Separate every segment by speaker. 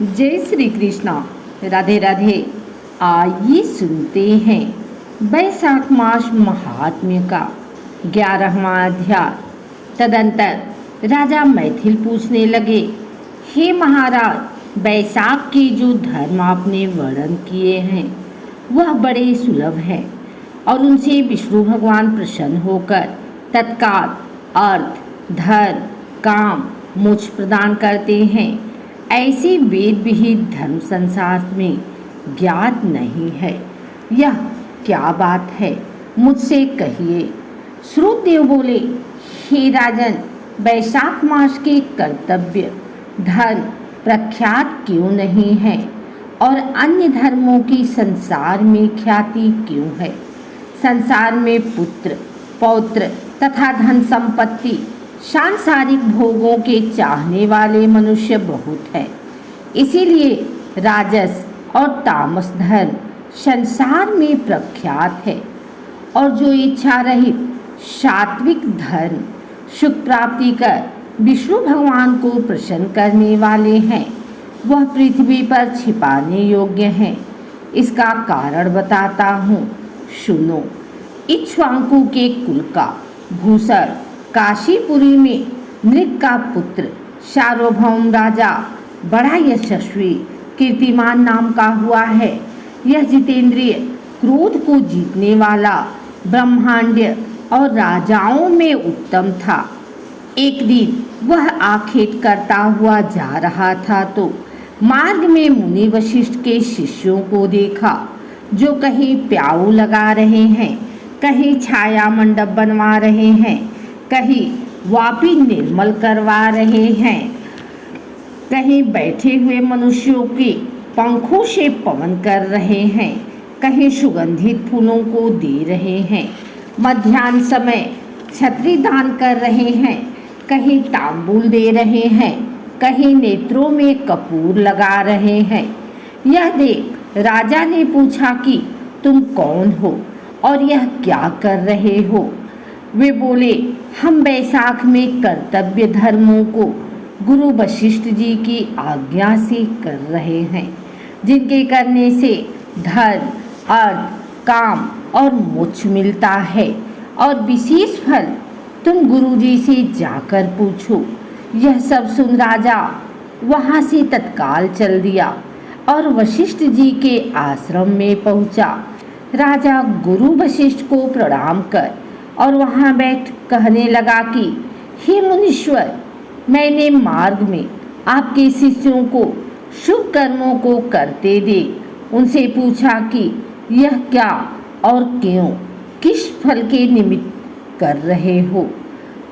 Speaker 1: जय श्री कृष्णा। राधे राधे। आइए सुनते हैं बैसाख मास महात्म्य का 11वां अध्याय। तदंतर राजा मैथिल पूछने लगे, हे महाराज, बैसाख के जो धर्म आपने वर्णन किए हैं वह बड़े सुलभ है और उनसे विष्णु भगवान प्रसन्न होकर तत्काल अर्थ, धर्म, काम, मोक्ष प्रदान करते हैं। ऐसे वेद विहित धर्म संसार में ज्ञात नहीं है। यह क्या बात है, मुझसे कहिए। श्रुतदेव बोले, हे राजन, बैसाख मास के कर्तव्य धर्म प्रख्यात क्यों नहीं है और अन्य धर्मों की संसार में ख्याति क्यों है? संसार में पुत्र, पौत्र तथा धन संपत्ति, सांसारिक भोगों के चाहने वाले मनुष्य बहुत है। इसीलिए राजस और तामस धर्म संसार में प्रख्यात है और जो इच्छा रहित सात्विक धर्म सुख प्राप्ति कर विष्णु भगवान को प्रसन्न करने वाले हैं वह पृथ्वी पर छिपाने योग्य हैं। इसका कारण बताता हूँ, सुनो। इक्ष्वाकु के कुल का भूषण काशीपुरी में नृग का पुत्र सार्वभौम राजा बड़ा यशस्वी कीर्तिमान नाम का हुआ है। यह जितेंद्रिय, क्रोध को जीतने वाला, ब्रह्मांड और राजाओं में उत्तम था। एक दिन वह आखेट करता हुआ जा रहा था तो मार्ग में मुनि वशिष्ठ के शिष्यों को देखा, जो कहीं प्याऊ लगा रहे हैं, कहीं छाया मंडप बनवा रहे हैं, कहीं वापी निर्मल करवा रहे हैं, कहीं बैठे हुए मनुष्यों के पंखों से पवन कर रहे हैं, कहीं सुगंधित फूलों को दे रहे हैं, मध्याह्न समय छत्री दान कर रहे हैं, कहीं तांबूल दे रहे हैं, कहीं नेत्रों में कपूर लगा रहे हैं। यह देख राजा ने पूछा कि तुम कौन हो और यह क्या कर रहे हो? वे बोले, हम बैसाख में कर्तव्य धर्मों को गुरु वशिष्ठ जी की आज्ञा से कर रहे हैं, जिनके करने से धर्म, अर्थ, काम और मोक्ष मिलता है और विशेष फल तुम गुरु जी से जाकर पूछो। यह सब सुन राजा वहाँ से तत्काल चल दिया और वशिष्ठ जी के आश्रम में पहुँचा। राजा गुरु वशिष्ठ को प्रणाम कर और वहाँ बैठ कहने लगा कि हे मुनीश्वर, मैंने मार्ग में आपके शिष्यों को शुभ कर्मों को करते देख उनसे पूछा कि यह क्या और क्यों, किस फल के निमित्त कर रहे हो।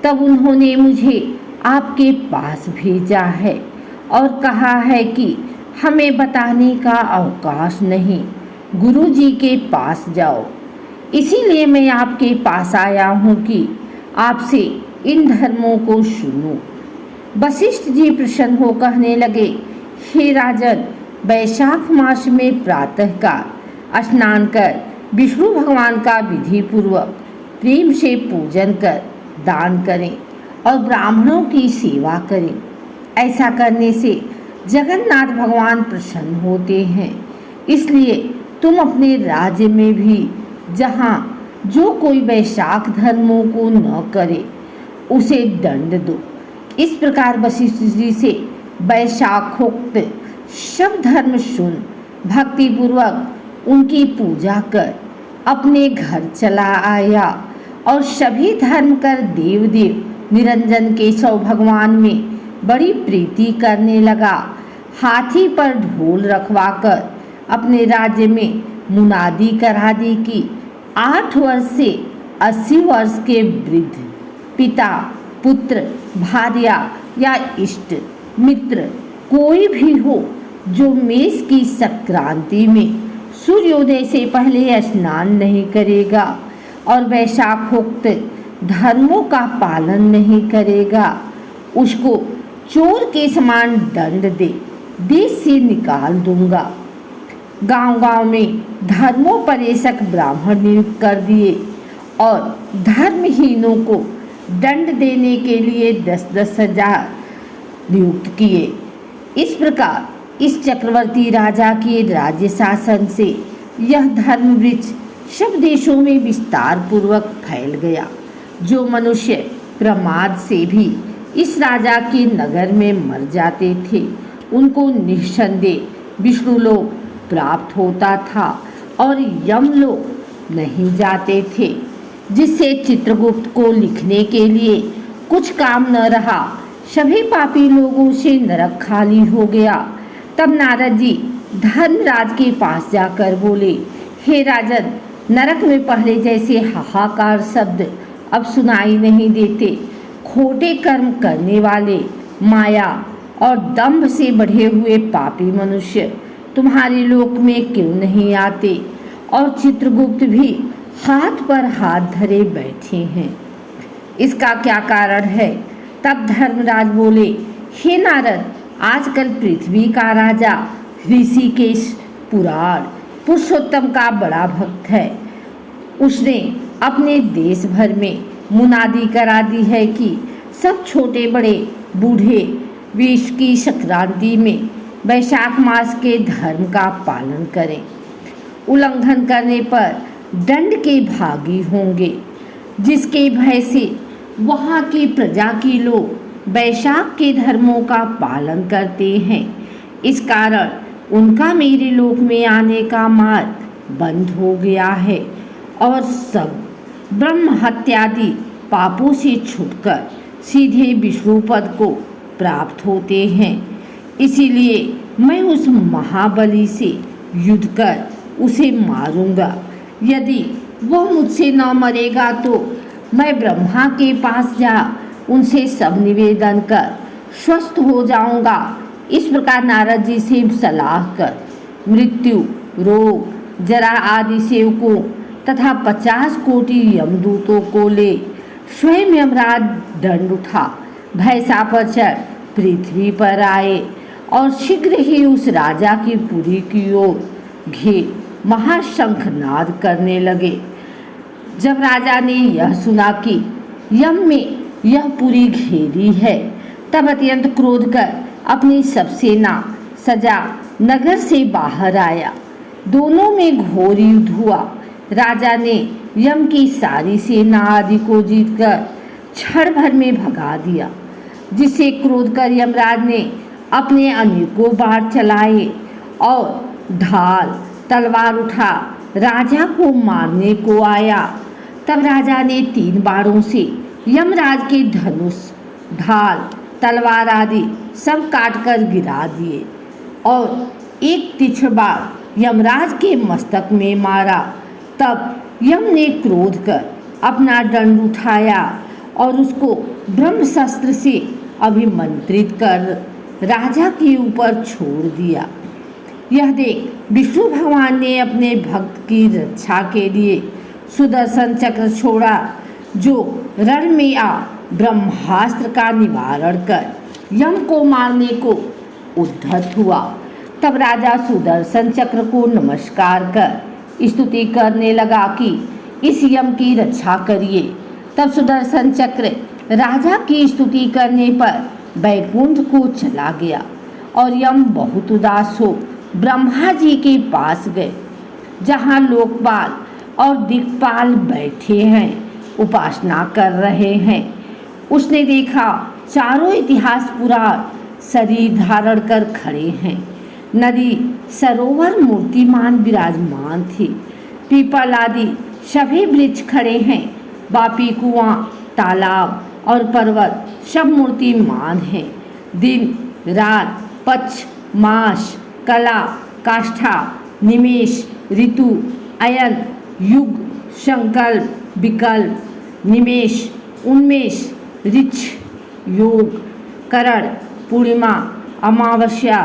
Speaker 1: तब उन्होंने मुझे आपके पास भेजा है और कहा है कि हमें बताने का अवकाश नहीं, गुरु जी के पास जाओ। इसीलिए मैं आपके पास आया हूँ कि आपसे इन धर्मों को सुनूं। वशिष्ठ जी प्रसन्न हो कहने लगे, हे राजन, बैसाख मास में प्रातःकाल स्नान कर विष्णु भगवान का विधि पूर्वक प्रेम से पूजन कर दान करें और ब्राह्मणों की सेवा करें। ऐसा करने से जगन्नाथ भगवान प्रसन्न होते हैं। इसलिए तुम अपने राज्य में भी जहाँ जो कोई बैसाख धर्मों को न करे उसे दंड दो। इस प्रकार वशिष्ठ जी से बैसाखोक्त सब धर्म सुन भक्ति पूर्वक उनकी पूजा कर अपने घर चला आया और सभी धर्म कर देव निरंजन केशव भगवान में बड़ी प्रीति करने लगा। हाथी पर ढोल रखवाकर अपने राज्य में मुनादी करा दी कि 8 वर्ष से 80 वर्ष के वृद्ध पिता, पुत्र, भार्या या इष्ट मित्र कोई भी हो जो मेष की संक्रांति में सूर्योदय से पहले स्नान नहीं करेगा और बैसाखोक्त धर्मों का पालन नहीं करेगा, उसको चोर के समान दंड दे देश से निकाल दूंगा। गांव-गांव में धर्मोपदेशक ब्राह्मण नियुक्त कर दिए और धर्महीनों को दंड देने के लिए 10-10 हजार नियुक्त किए। इस प्रकार इस चक्रवर्ती राजा के राज्य शासन से यह धर्म वृक्ष सब देशों में विस्तार पूर्वक फैल गया। जो मनुष्य प्रमाद से भी इस राजा के नगर में मर जाते थे, उनको निस्संदेह विष्णुलोक प्राप्त होता था और यमलोक नहीं जाते थे, जिससे चित्रगुप्त को लिखने के लिए कुछ काम न रहा। सभी पापी लोगों से नरक खाली हो गया। तब नारद जी धर्मराज के पास जाकर बोले, हे राजन, नरक में पहले जैसे हाहाकार शब्द अब सुनाई नहीं देते। खोटे कर्म करने वाले, माया और दंभ से बढ़े हुए पापी मनुष्य तुम्हारे लोक में क्यों नहीं आते? और चित्रगुप्त भी हाथ पर हाथ धरे बैठे हैं, इसका क्या कारण है? तब धर्मराज बोले, हे नारद, आजकल पृथ्वी का राजा ऋषिकेश पुराण पुरुषोत्तम का बड़ा भक्त है। उसने अपने देश भर में मुनादी करा दी है कि सब छोटे बड़े बूढ़े विष की संक्रांति में वैशाख मास के धर्म का पालन करें। उल्लंघन करने पर दंड के भागी होंगे, जिसके भय से वहाँ की प्रजा के लोग वैशाख के धर्मों का पालन करते हैं। इस कारण उनका मेरे लोक में आने का मार्ग बंद हो गया है और सब ब्रह्म हत्यादि पापों से छूटकर सीधे विष्णु पद को प्राप्त होते हैं। इसीलिए मैं उस महाबली से युद्ध कर उसे मारूंगा। यदि वह मुझसे न मरेगा तो मैं ब्रह्मा के पास जा उनसे सब निवेदन कर स्वस्थ हो जाऊंगा। इस प्रकार नारद जी से सलाह कर मृत्यु, रोग, जरा आदि सेवकों तथा 50 कोटि यमदूतों को ले स्वयं यमराज दंड उठा भैंसा पर चढ़ पृथ्वी पर आए और शीघ्र ही उस राजा की पुरी की ओर घेर महाशंखनाद करने लगे। जब राजा ने यह सुना कि यम में यह पुरी घेरी है, तब अत्यंत क्रोध कर अपनी सब सेना सजा नगर से बाहर आया। दोनों में घोर युद्ध हुआ। राजा ने यम की सारी सेना आदि को जीतकर क्षण भर में भगा दिया, जिससे क्रोध कर यमराज ने अपने अनेकों बाण चलाए और ढाल तलवार उठा राजा को मारने को आया। तब राजा ने 3 बाणों से यमराज के धनुष, ढाल, तलवार आदि सब काटकर गिरा दिए और एक तीक्ष्ण बाण यमराज के मस्तक में मारा। तब यम ने क्रोध कर अपना दंड उठाया और उसको ब्रह्मशस्त्र से अभिमंत्रित कर राजा के ऊपर छोड़ दिया। यह देख विष्णु भगवान ने अपने भक्त की रक्षा के लिए सुदर्शन चक्र छोड़ा, जो रण में आ ब्रह्मास्त्र का निवारण कर यम को मारने को उद्धत हुआ। तब राजा सुदर्शन चक्र को नमस्कार कर स्तुति करने लगा कि इस यम की रक्षा करिए। तब सुदर्शन चक्र राजा की स्तुति करने पर वैकुंठ को चला गया और यम बहुत उदास हो ब्रह्मा जी के पास गए, जहाँ लोकपाल और दिक्पाल बैठे हैं, उपासना कर रहे हैं। उसने देखा चारों इतिहास पुराण शरीर धारण कर खड़े हैं। नदी, सरोवर मूर्तिमान विराजमान थे। पीपल आदि सभी वृक्ष खड़े हैं। बापी कुआं, तालाब और पर्वत सब मूर्तिमान हैं। दिन रात, पक्ष मास, कला काष्ठा, निमेष, ऋतु, अयन, युग, संकल्प, विकल्प, निमेष, उन्मेष, ऋक्ष, योग, करण, पूर्णिमा, अमावस्या,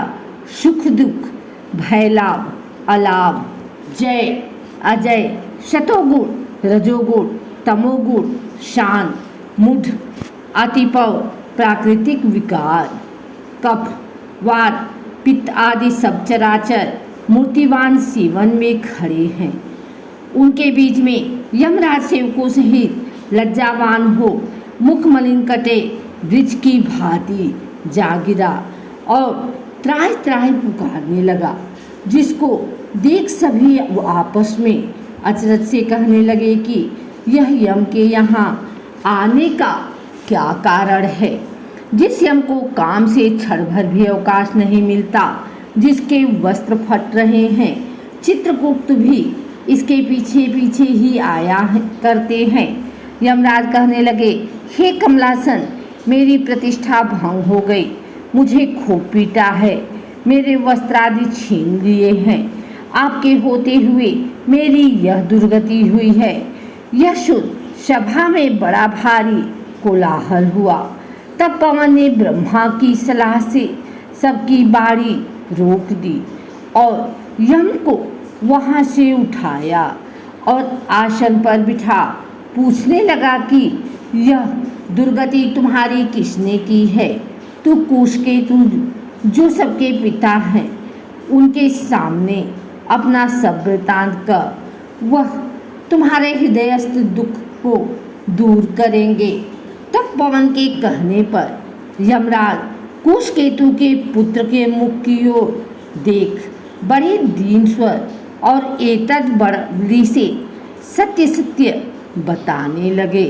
Speaker 1: सुख दुख, भय लाभ, अलाभ, जय अजय, शतोगुण, रजोगुण, तमोगुण, शांत, मूढ़, अतिपव, प्राकृतिक विकार, कफ, वात, पित्त आदि सब चराचर मूर्तिवान सीवन में खड़े हैं। उनके बीच में यमराज सेवकों सहित लज्जावान हो मुख मलिन कटे वृक्ष की भांति जा गिरा और त्राहि त्राहि पुकारने लगा, जिसको देख सभी वो आपस में अचरज से कहने लगे कि यह यम के यहाँ आने का क्या कारण है। जिस यम को काम से क्षण भर भी अवकाश नहीं मिलता, जिसके वस्त्र फट रहे हैं, चित्रगुप्त भी इसके पीछे पीछे ही आया करते हैं। यमराज कहने लगे, हे कमलासन, मेरी प्रतिष्ठा भंग हो गई, मुझे खूब पीटा है, मेरे वस्त्र आदि छीन लिए हैं, आपके होते हुए मेरी यह दुर्गति हुई है। यह शुद्ध सभा में बड़ा भारी कोलाहल हुआ। तब पवन ने ब्रह्मा की सलाह से सबकी बारी रोक दी और यम को वहाँ से उठाया और आसन पर बिठा पूछने लगा कि यह दुर्गति तुम्हारी किसने की है। तू कुशकेतु जो सबके पिता हैं, उनके सामने अपना सब वृतांत कर, वह तुम्हारे हृदयस्थ दुख को दूर करेंगे। तब पवन के कहने पर यमराज कुशकेतु के पुत्र के मुख की ओर देख बड़े दीन स्वर और एतद बड़ी से सत्य सत्य बताने लगे।